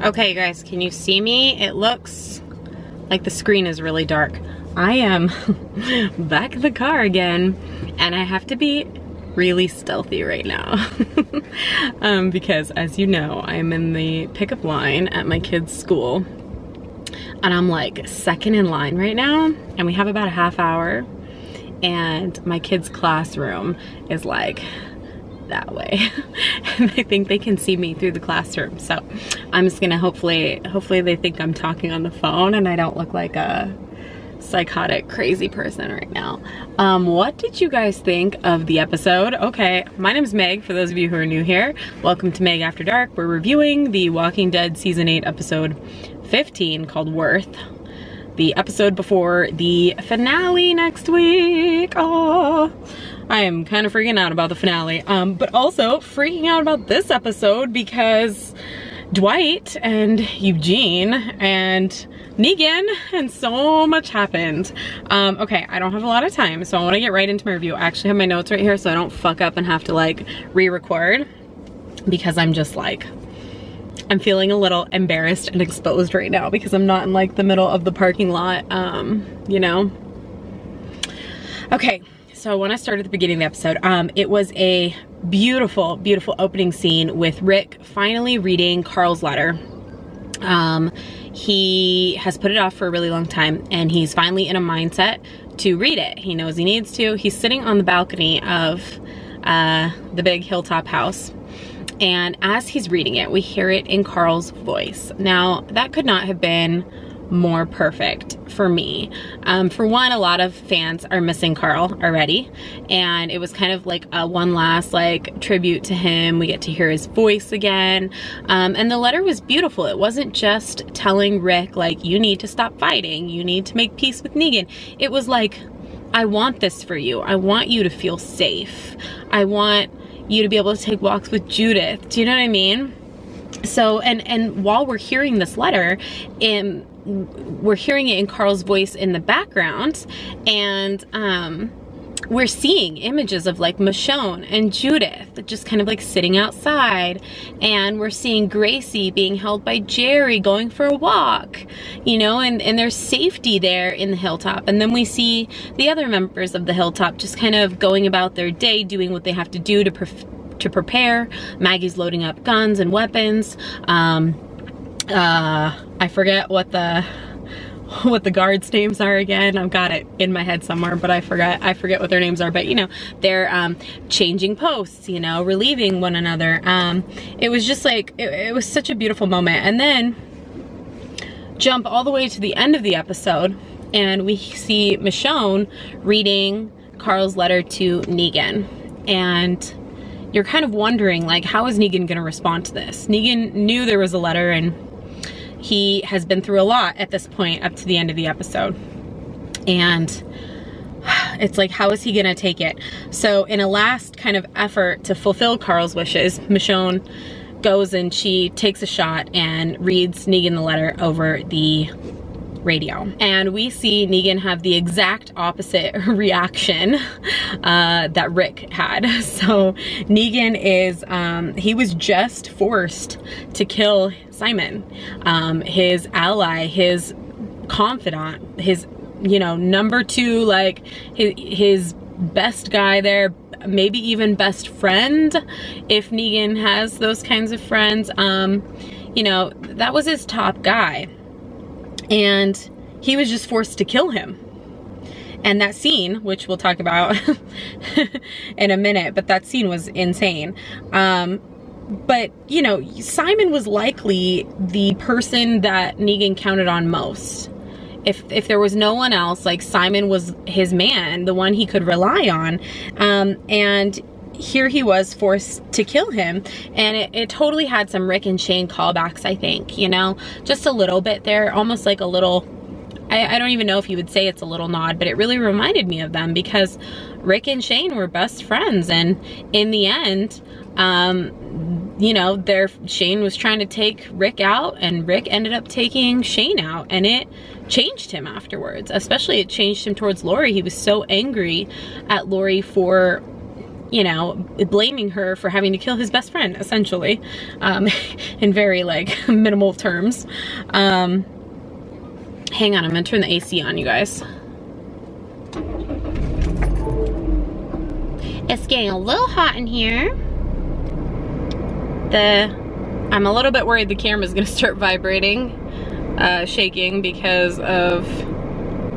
Okay, you guys, can you see me? It looks like the screen is really dark. I am back in the car again, and I have to be really stealthy right now. Because as you know, I'm in the pickup line at my kid's school, and I'm like second in line right now, and we have about a half hour, and my kid's classroom is like that way. And I think they can see me through the classroom. So I'm just gonna hopefully they think I'm talking on the phone and I don't look like a psychotic crazy person right now. What did you guys think of the episode? Okay, my name is Meg, for those of you who are new here. Welcome to Meg After Dark. We're reviewing the Walking Dead Season 8 episode 15 called Worth. The episode before the finale next week. Oh, I am kind of freaking out about the finale, but also freaking out about this episode because Dwight and Eugene and Negan and so much happened. Okay, I don't have a lot of time, so I want to get right into my review. I actually have my notes right here so I don't fuck up and have to like re-record, because I'm just like, I'm feeling a little embarrassed and exposed right now because I'm not in like the middle of the parking lot, you know? Okay, so I want to start at the beginning of the episode. It was a beautiful, beautiful opening scene with Rick finally reading Carl's letter. He has put it off for a really long time, and he's finally in a mindset to read it. He knows he needs to. He's sitting on the balcony of the big hilltop house. And as he's reading it, we hear it in Carl's voice. Now, that could not have been more perfect for me. For one, a lot of fans are missing Carl already, and it was kind of like a one last like tribute to him. We get to hear his voice again, and the letter was beautiful. It wasn't just telling Rick like, you need to stop fighting, you need to make peace with Negan. It was like, I want this for you. I want you to feel safe. I want you to be able to take walks with Judith. Do you know what I mean? So, and while we're hearing this letter, we're hearing it in Carl's voice in the background, and we're seeing images of like Michonne and Judith just kind of like sitting outside, and we're seeing Gracie being held by Jerry going for a walk, you know, and there's safety there in the hilltop. And then we see the other members of the hilltop just kind of going about their day, doing what they have to do to prepare. Maggie's loading up guns and weapons. I forget what the guards' names are again. I've got it in my head somewhere, but I forget what their names are. But you know, they're changing posts, you know, relieving one another. It was just like, it was such a beautiful moment. And then jump all the way to the end of the episode, and we see Michonne reading Carl's letter to Negan. And you're kind of wondering, like, how is Negan gonna respond to this? Negan knew there was a letter, and he has been through a lot at this point up to the end of the episode. And it's like, how is he gonna take it? So in a last kind of effort to fulfill Carl's wishes, Michonne goes and she takes a shot and reads Negan the letter over the radio. And we see Negan have the exact opposite reaction that Rick had. So Negan is, he was just forced to kill Simon, his ally, his confidant, his, you know, number two, like his best guy there, maybe even best friend, if Negan has those kinds of friends. You know, that was his top guy. And he was just forced to kill him. And that scene, which we'll talk about in a minute, but that scene was insane. But, you know, Simon was likely the person that Negan counted on most. If there was no one else, like, Simon was his man, the one he could rely on. And here he was forced to kill him, and it totally had some Rick and Shane callbacks, I think, you know, just a little bit there, almost like a little, I don't even know if you would say it's a little nod, but it really reminded me of them, because Rick and Shane were best friends, and in the end, you know, Shane was trying to take Rick out, and Rick ended up taking Shane out, and it changed him afterwards. Especially it changed him towards Lori. He was so angry at Lori for you know, blaming her for having to kill his best friend, essentially, in very, like, minimal terms. Hang on, I'm gonna turn the AC on, you guys. It's getting a little hot in here. I'm a little bit worried the camera's gonna start vibrating, shaking because of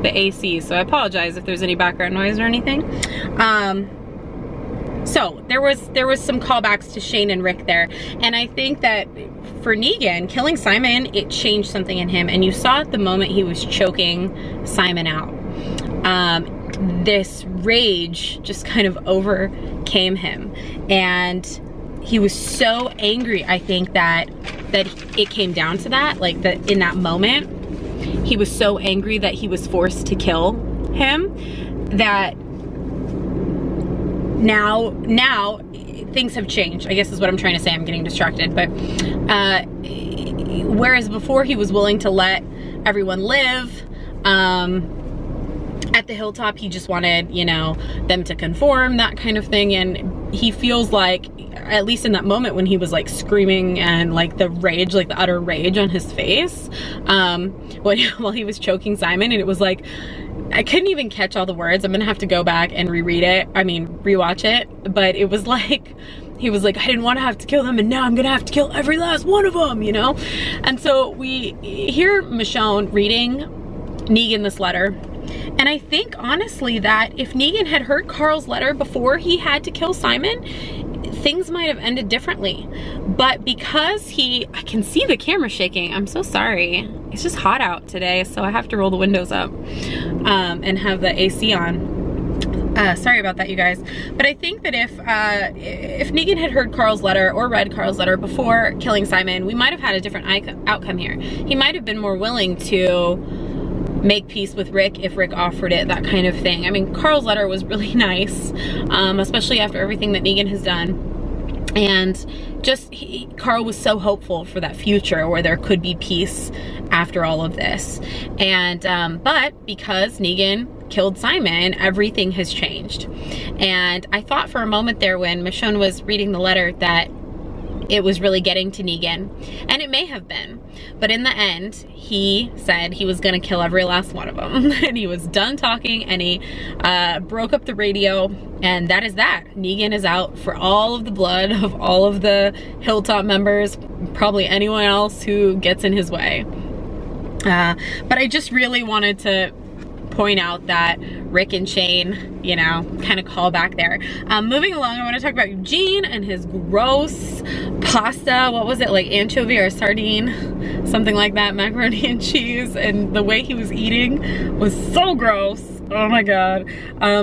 the AC, so I apologize if there's any background noise or anything. So there was some callbacks to Shane and Rick there, and I think that for Negan, killing Simon, it changed something in him, and you saw at the moment he was choking Simon out. This rage just kind of overcame him, and he was so angry, I think, that it came down to that, like that in that moment, he was so angry that he was forced to kill him, that now things have changed, I guess is what I'm trying to say. I'm getting distracted, but whereas before he was willing to let everyone live, at the hilltop, he just wanted, you know, them to conform, that kind of thing. And he feels like, at least in that moment when he was like screaming and like the rage, like the utter rage on his face, while he was choking Simon, and it was like, I couldn't even catch all the words. I'm gonna have to go back and rewatch it. But it was like, he was like, I didn't want to have to kill them, and now I'm gonna have to kill every last one of them, you know? And so we hear Michonne reading Negan this letter. And I think, honestly, that if Negan had heard Carl's letter before he had to kill Simon, things might have ended differently. But because I can see the camera shaking. I'm so sorry. It's just hot out today, so I have to roll the windows up and have the AC on. Sorry about that, you guys. But I think that if Negan had heard Carl's letter or read Carl's letter before killing Simon, we might have had a different outcome here. He might have been more willing to make peace with Rick if Rick offered it, that kind of thing. I mean, Carl's letter was really nice, especially after everything that Negan has done. And just, Carl was so hopeful for that future where there could be peace after all of this. And, but because Negan killed Simon, everything has changed. And I thought for a moment there when Michonne was reading the letter that it was really getting to Negan, and it may have been, but in the end, he said he was gonna kill every last one of them, and he was done talking, and he broke up the radio, and that is that. Negan is out for all of the blood of all of the Hilltop members, probably anyone else who gets in his way. But I just really wanted to point out that Rick and Shane, you know, kind of call back there. Moving along, I want to talk about Eugene and his gross pasta. What was it, like anchovy or sardine? Something like that, macaroni and cheese. And the way he was eating was so gross. Oh my God.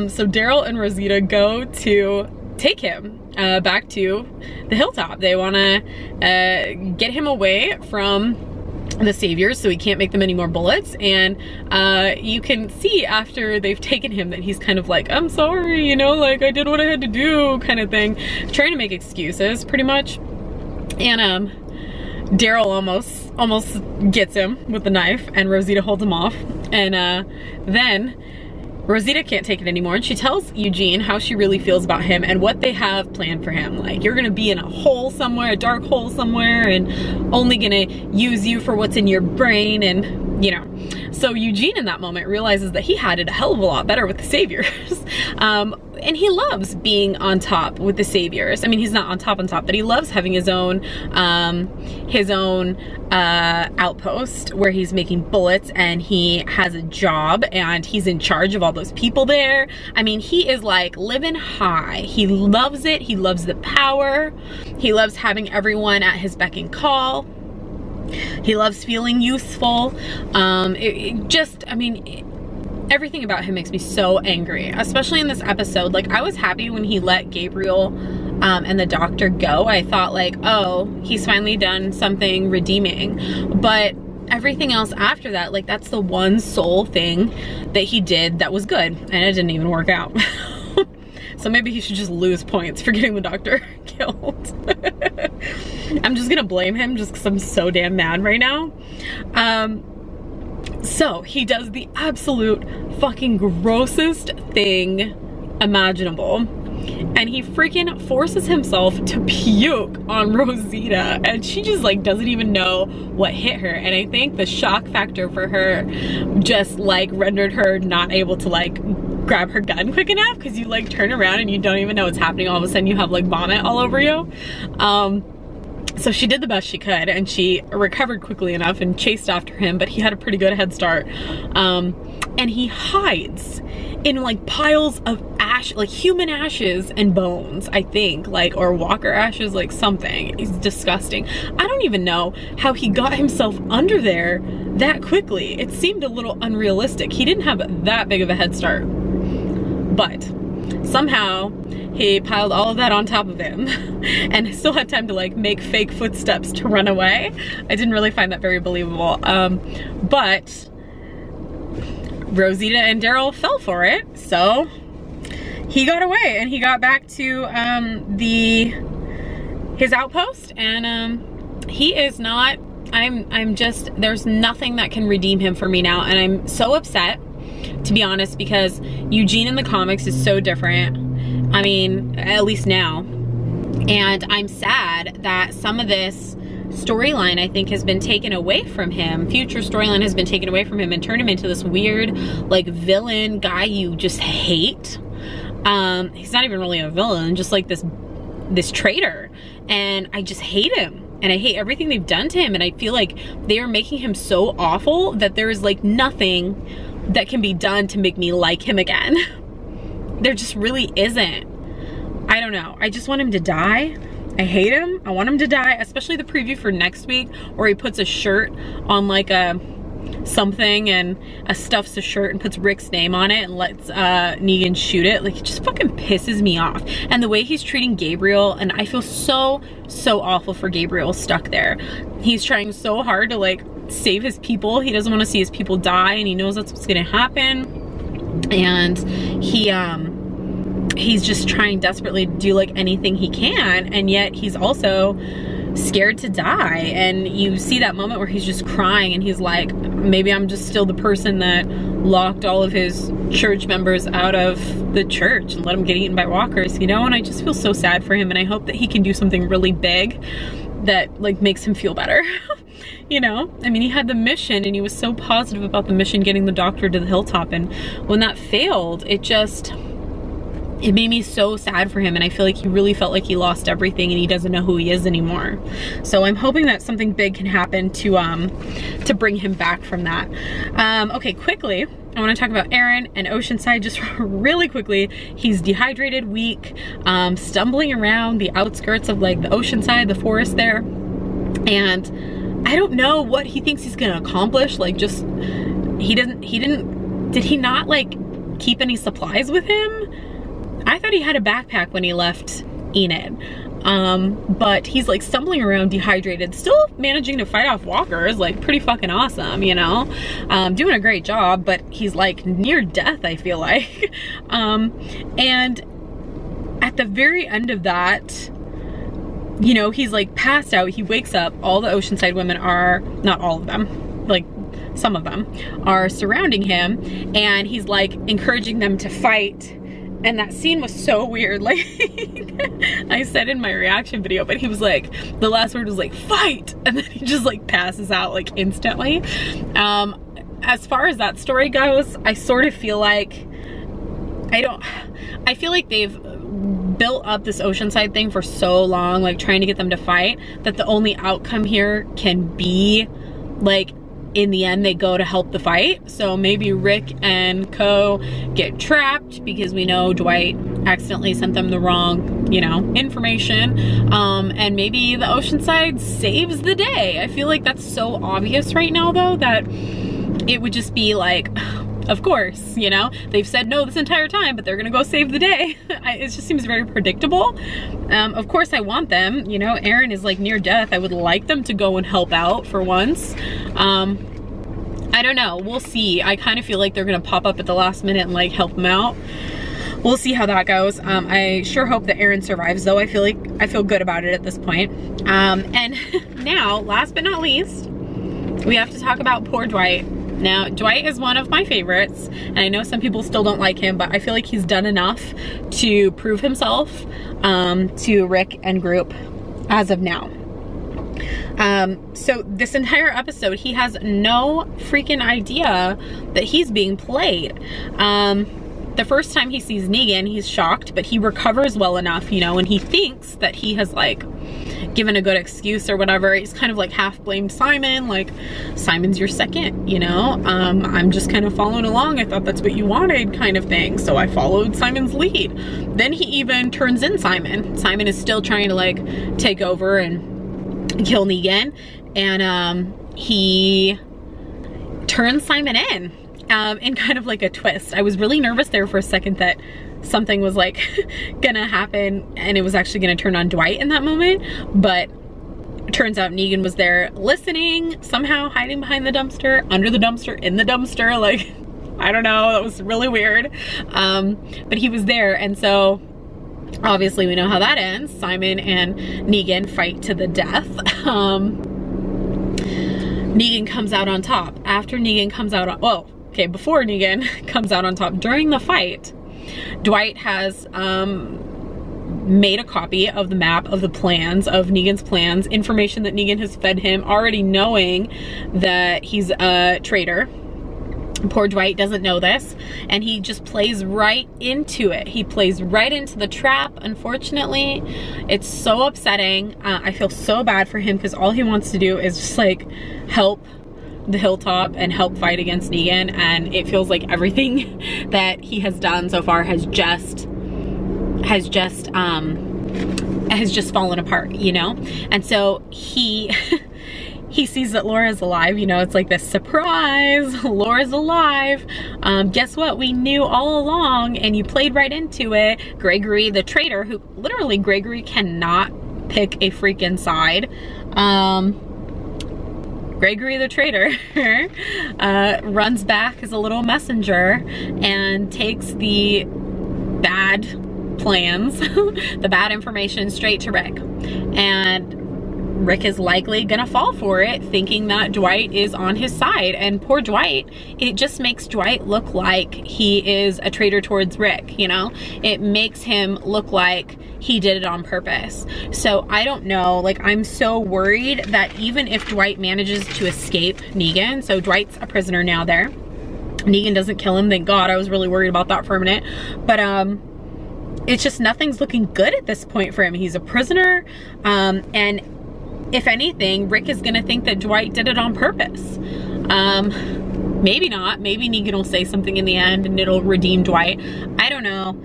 So Daryl and Rosita go to take him back to the hilltop. They want to get him away from the saviors so he can't make them any more bullets. And you can see after they've taken him that he's kind of like, I'm sorry, you know, like I did what I had to do, kind of thing, trying to make excuses pretty much. And Daryl almost gets him with the knife, and Rosita holds him off. And then Rosita can't take it anymore, and she tells Eugene how she really feels about him and what they have planned for him. Like, you're gonna be in a hole somewhere, a dark hole somewhere, and only gonna use you for what's in your brain, and you know. So Eugene in that moment realizes that he had it a hell of a lot better with the saviors. And he loves being on top with the saviors. I mean, he's not on top, but he loves having his own outpost where he's making bullets, and he has a job, and he's in charge of all those people there. I mean, he is like living high. He loves it. He loves the power. He loves having everyone at his beck and call. He loves feeling useful. Everything about him makes me so angry, especially in this episode. Like, I was happy when he let Gabriel and the doctor go. I thought like, oh, he's finally done something redeeming. But everything else after that, like, that's the one sole thing that he did that was good, and it didn't even work out. So maybe he should just lose points for getting the doctor killed. I'm just gonna blame him just because I'm so damn mad right now. So he does the absolute fucking grossest thing imaginable. and he freaking forces himself to puke on Rosita, and she just like doesn't even know what hit her. And I think the shock factor for her just like rendered her not able to like grab her gun quick enough, because you like turn around and you don't even know what's happening. All of a sudden you have like vomit all over you. So she did the best she could, and she recovered quickly enough and chased after him, but he had a pretty good head start. And he hides in like piles of ash, like human ashes and bones, I think, like, or walker ashes, like something. It's disgusting. I don't even know how he got himself under there that quickly. It seemed a little unrealistic. He didn't have that big of a head start, but somehow he piled all of that on top of him and still had time to like make fake footsteps to run away. I didn't really find that very believable. But Rosita and Daryl fell for it, so he got away and he got back to his outpost, and he is not, I'm just, there's nothing that can redeem him for me now, and I'm so upset, to be honest, because Eugene in the comics is so different. I mean, at least now. And I'm sad that some of this storyline, I think, has been taken away from him. Future storyline has been taken away from him and turned him into this weird, like, villain guy you just hate. He's not even really a villain, just like this traitor. And I just hate him. And I hate everything they've done to him. And I feel like they are making him so awful that there is like nothing that can be done to make me like him again. There just really isn't. I don't know. I just want him to die. I hate him. I want him to die, especially the preview for next week where he puts a shirt on like a something and stuffs a shirt and puts Rick's name on it and lets Negan shoot it. Like, it just fucking pisses me off. And the way he's treating Gabriel, and I feel so awful for Gabriel stuck there. He's trying so hard to like save his people. He doesn't want to see his people die, and he knows that's what's gonna happen. And he's just trying desperately to do like anything he can, and yet he's also scared to die. And you see that moment where he's just crying and he's like, maybe I'm just still the person that locked all of his church members out of the church and let them get eaten by walkers, you know? And I just feel so sad for him, and I hope that he can do something really big that like makes him feel better. You know, I mean, he had the mission and he was so positive about the mission, getting the doctor to the hilltop, and when that failed, it made me so sad for him, and I feel like he really felt like he lost everything and he doesn't know who he is anymore. So I'm hoping that something big can happen to bring him back from that. Okay, quickly, I want to talk about Aaron and Oceanside just really quickly. He's dehydrated, weak, stumbling around the outskirts of like the Oceanside, the forest there, and I don't know what he thinks he's gonna accomplish. Like, just, did he not like keep any supplies with him? I thought he had a backpack when he left Enid. But he's like stumbling around dehydrated, still managing to fight off walkers, like pretty fucking awesome, you know? Doing a great job, but he's like near death, I feel like. And at the very end of that, you know, he's like passed out, he wakes up, all the Oceanside women are, not all of them, like some of them, are surrounding him, and he's like encouraging them to fight. And that scene was so weird, like I said in my reaction video, but he was like, the last word was like, fight, and then he just like passes out like instantly. As far as that story goes, I sort of feel like, I feel like they've built up this Oceanside thing for so long, like trying to get them to fight, that the only outcome here can be like, in the end, they go to help the fight. So maybe Rick and co get trapped because we know Dwight accidentally sent them the wrong, you know, information. And maybe the Oceanside saves the day. I feel like that's so obvious right now, though, that it would just be like, of course, you know, they've said no this entire time, but they're gonna go save the day. It just seems very predictable. Of course I want them, you know, Aaron is like near death. I would like them to go and help out for once. I don't know, we'll see. I kind of feel like they're gonna pop up at the last minute and like help him out. We'll see how that goes. I sure hope that Aaron survives, though. I feel good about it at this point. And now, last but not least, we have to talk about poor Dwight. Now, Dwight is one of my favorites, and I know some people still don't like him, but I feel like he's done enough to prove himself to Rick and group as of now. So this entire episode, he has no freaking idea that he's being played. The first time he sees Negan, he's shocked, but he recovers well enough, you know, and he thinks that he has like given a good excuse or whatever. He's kind of like half blamed Simon, like, Simon's your second, you know, I'm just kind of following along. I thought that's what you wanted, kind of thing. So I followed Simon's lead. Then he even turns in Simon. Simon is still trying to like take over and kill Negan, and he turns Simon in kind of like a twist. I was really nervous there for a second that something was like gonna happen and it was actually gonna turn on Dwight in that moment, but it turns out Negan was there listening, somehow hiding behind the dumpster, under the dumpster, in the dumpster, like, I don't know, that was really weird. But he was there, and so obviously we know how that ends. Simon and Negan fight to the death. Negan comes out on top. After Negan comes out on, oh, okay, before Negan comes out on top, during the fight, Dwight has made a copy of the map of the plans, of Negan's plans, information that Negan has fed him, already knowing that he's a traitor. Poor Dwight doesn't know this, and he just plays right into it. He plays right into the trap, unfortunately. It's so upsetting. I feel so bad for him because all he wants to do is just like help the Hilltop and help fight against Negan, and it feels like everything that he has done so far has just fallen apart, you know? And so he he sees that Laura's alive, you know, it's like this surprise, Laura's alive. Guess what? We knew all along, and you played right into it. Gregory, the traitor, who literally Gregory cannot pick a freaking side. Gregory the traitor runs back as a little messenger and takes the bad plans, the bad information straight to Rick. And Rick is likely gonna fall for it, thinking that Dwight is on his side. And poor Dwight, it just makes Dwight look like he is a traitor towards Rick, you know? It makes him look like he did it on purpose. So I don't know, like, I'm so worried that even if Dwight manages to escape Negan, so Dwight's a prisoner now there. Negan doesn't kill him, thank God. I was really worried about that for a minute. But it's just nothing's looking good at this point for him. He's a prisoner, and if anything, Rick is gonna think that Dwight did it on purpose. Maybe not. Maybe Negan will say something in the end and it'll redeem Dwight. I don't know.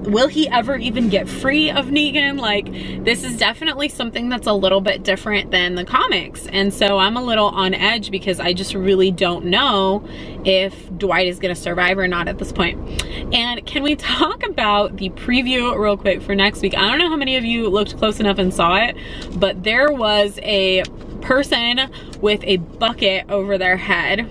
Will he ever even get free of Negan? Like, this is definitely something that's a little bit different than the comics. And so I'm a little on edge because I just really don't know if Dwight is gonna survive or not at this point. And can we talk about the preview real quick for next week? I don't know how many of you looked close enough and saw it, but there was a person with a bucket over their head.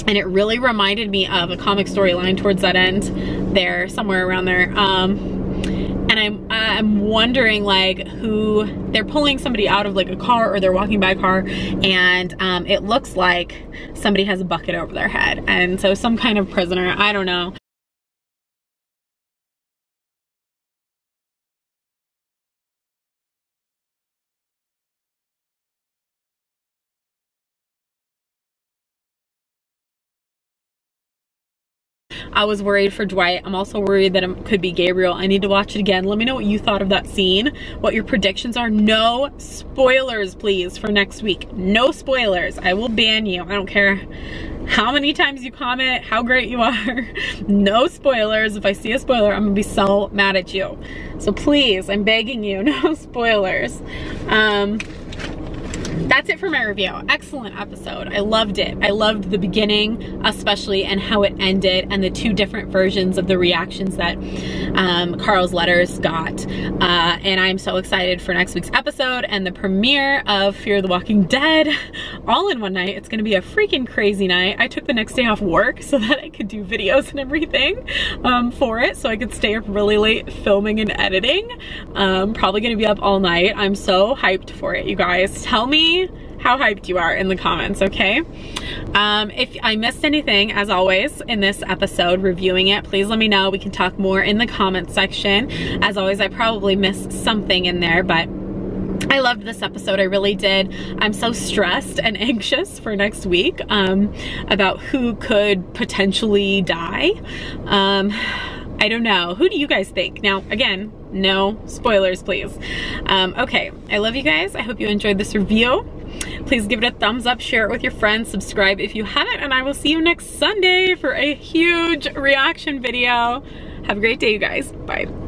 And it really reminded me of a comic storyline towards that end there, somewhere around there. And I'm wondering, like, who, they're pulling somebody out of like a car, or they're walking by a car, and it looks like somebody has a bucket over their head. And so some kind of prisoner, I don't know. I was worried for Dwight. I'm also worried that it could be Gabriel. I need to watch it again. Let me know what you thought of that scene, what your predictions are. No spoilers, please, for next week. No spoilers. I will ban you. I don't care how many times you comment, how great you are. No spoilers. If I see a spoiler, I'm gonna be so mad at you. So please, I'm begging you, no spoilers. That's it for my review. Excellent episode. I loved it. I loved the beginning especially, and how it ended, and the two different versions of the reactions that Carl's letters got. And I'm so excited for next week's episode and the premiere of Fear the Walking Dead all in one night. It's gonna be a freaking crazy night. I took the next day off work so that I could do videos and everything for it, so I could stay up really late filming and editing. Probably gonna be up all night. I'm so hyped for it, you guys. Tell me how hyped you are in the comments, okay? If I missed anything, as always, in this episode, reviewing it, please let me know. We can talk more in the comments section. As always, I probably missed something in there, but I loved this episode, I really did. I'm so stressed and anxious for next week about who could potentially die. I don't know. Who do you guys think? Now, again, no spoilers, please. Okay, I love you guys. I hope you enjoyed this review. Please give it a thumbs up, share it with your friends, subscribe if you haven't, and I will see you next Sunday for a huge reaction video. Have a great day, you guys. Bye.